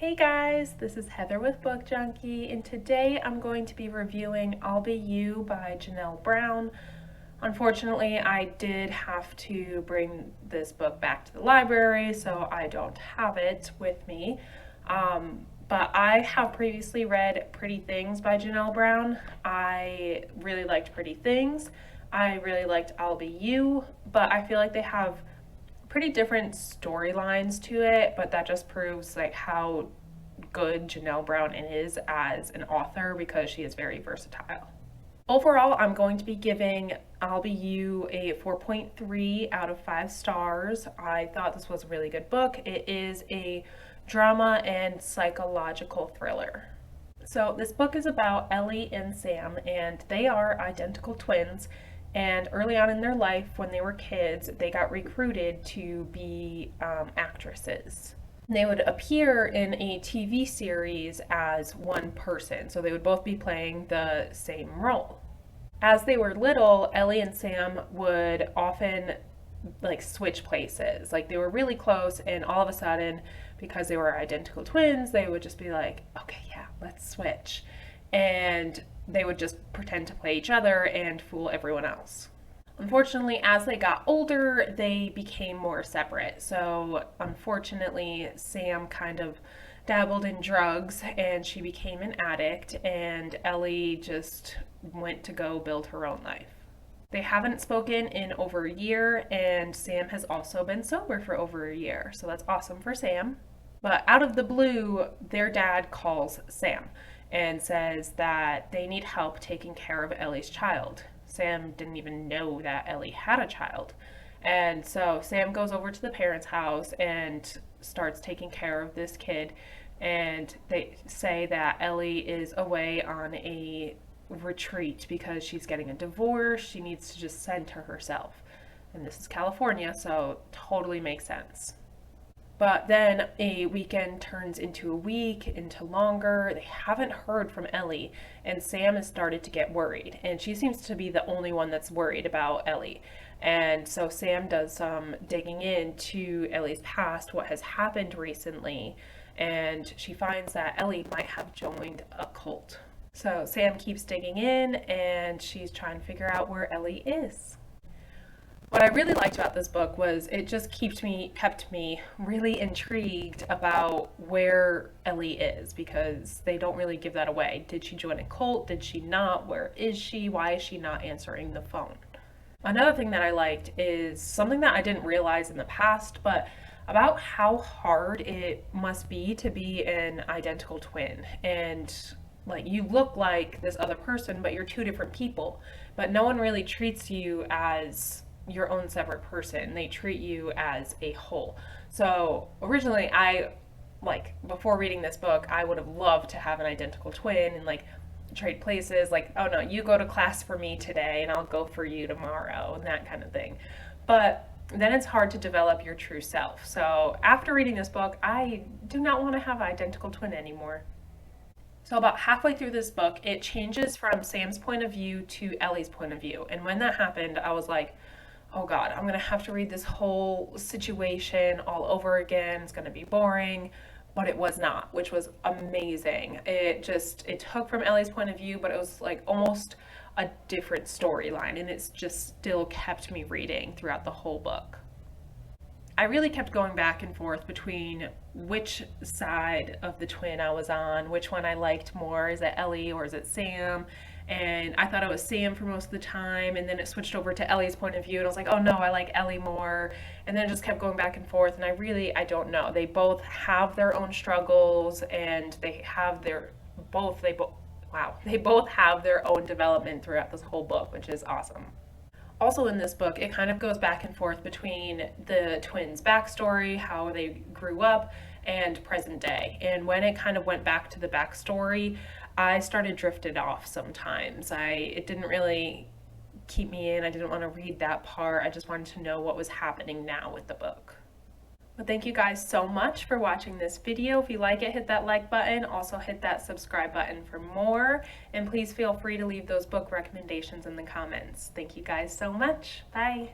Hey guys, this is Heather with Book Junkie, and today I'm going to be reviewing I'll Be You by Janelle Brown. Unfortunately, I did have to bring this book back to the library, so I don't have it with me. But I have previously read Pretty Things by Janelle Brown. I really liked Pretty Things. I really liked I'll Be You, but I feel like they have pretty different storylines to it, but that just proves like how good Janelle Brown is as an author because she is very versatile. Overall, I'm going to be giving I'll Be You a 4.3 out of 5 stars. I thought this was a really good book. It is a drama and psychological thriller. So this book is about Ellie and Sam, and they are identical twins. And early on in their life, when they were kids, they got recruited to be actresses. They would appear in a TV series as one person, so they would both be playing the same role. As they were little, Ellie and Sam would often like switch places. Like they were really close, and all of a sudden, because they were identical twins, they would just be like, okay, yeah, let's switch. And they would just pretend to play each other and fool everyone else. Unfortunately, as they got older, they became more separate. So, unfortunately, Sam kind of dabbled in drugs and she became an addict, and Ellie just went to go build her own life. They haven't spoken in over a year, and Sam has also been sober for over a year, so that's awesome for Sam. But out of the blue, their dad calls Sam and says that they need help taking care of Ellie's child. Sam didn't even know that Ellie had a child. And so Sam goes over to the parents' house and starts taking care of this kid. And they say that Ellie is away on a retreat because she's getting a divorce. She needs to just send to herself. And this is California, so totally makes sense. But then a weekend turns into a week, into longer. They haven't heard from Ellie, and Sam has started to get worried. And she seems to be the only one that's worried about Ellie. And so Sam does some digging into Ellie's past, what has happened recently, and she finds that Ellie might have joined a cult. So Sam keeps digging in, and she's trying to figure out where Ellie is. What I really liked about this book was it just kept me really intrigued about where Ellie is, because they don't really give that away. Did she join a cult? Did she not? Where is she? Why is she not answering the phone? Another thing that I liked is something that I didn't realize in the past, but about how hard it must be to be an identical twin. And like you look like this other person, but you're two different people. But no one really treats you as your own separate person. They treat you as a whole. So originally before reading this book, I would have loved to have an identical twin and like trade places, like, oh no, you go to class for me today and I'll go for you tomorrow, and that kind of thing. But then it's hard to develop your true self. So after reading this book, I do not want to have an identical twin anymore. So about halfway through this book, it changes from Sam's point of view to Ellie's point of view. And when that happened, I was like, oh God, I'm gonna have to read this whole situation all over again. It's gonna be boring, but it was not, which was amazing. It took from Ellie's point of view, but it was like almost a different storyline, and it's just still kept me reading throughout the whole book. I really kept going back and forth between which side of the twin I was on, which one I liked more. Is it Ellie or is it Sam? And I thought it was Sam for most of the time, and then it switched over to Ellie's point of view, and I was like, oh no, I like Ellie more. And then it just kept going back and forth, and I don't know. They both have their own struggles, and they both have their own development throughout this whole book, which is awesome. Also in this book, it kind of goes back and forth between the twins' backstory, how they grew up, and present day. And when it kind of went back to the backstory, I started drifted off sometimes. It didn't really keep me in. I didn't want to read that part. I just wanted to know what was happening now with the book. Well, thank you guys so much for watching this video. If you like it, hit that like button. Also hit that subscribe button for more. And please feel free to leave those book recommendations in the comments. Thank you guys so much. Bye.